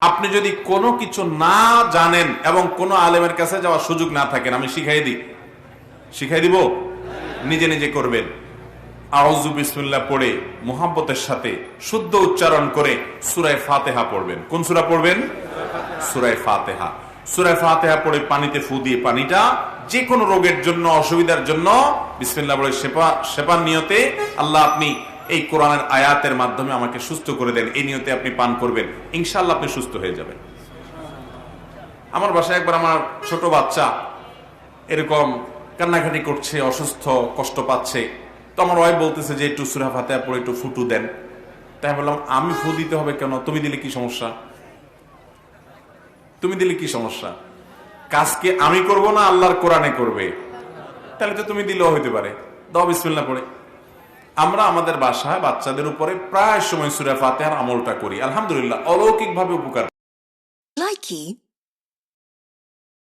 আপনি যদি কোনো কিছু না জানেন এবং কোনো আলেমের কাছে যাওয়ার সুযোগ না থাকেন, আমি শিখাই দিব, নিজে নিজে করবেন। আউযু বিসমিল্লাহ পড়ে মুহাব্বতের সাথে শুদ্ধ উচ্চারণ করে সূরা ফাতিহা পড়বেন। কোন সূরা পড়বেন? সূরা ফাতিহা। সূরা ফাতিহা পড়ে পানিতে ফু দিয়ে পানিটা যে কোনো রোগের জন্য, অসুবিধার জন্য বিসমিল্লাহ বলে সেপার নিয়তে, আল্লাহ আপনি এই কোরআনের আয়াতের মাধ্যমে আমাকে সুস্থ করে দেন, এই নিয়তে আপনি পান করবেন, ইনশাআল্লাহ আপনি সুস্থ হয়ে যাবেন। আমার বাসায় একবার আমার ছোট বাচ্চা এরকম কান্নাকাটি করছে, অসুস্থ, কষ্ট পাচ্ছে। তো আমার ওয়াইফ বলতেছে যে একটু সূরা ফাতিহা পড়ে একটু ফুটু দেন। তাই বললাম, আমি ফু দিতে হবে কেন? তুমি দিলে কি সমস্যা? তুমি দিলে কি সমস্যা? কাজকে আমি করব না আল্লাহর কোরআনে করবে? তাহলে তো তুমি দিলেও হইতে পারে, দাও বিসমিল্লাহ পড়ে। আমরা আমাদের বাসায় বাচ্চাদের উপরে প্রায় সময় সূরা ফাতিহার আমলটা করি, আলহামদুলিল্লাহ অলৌকিক ভাবে উপকার।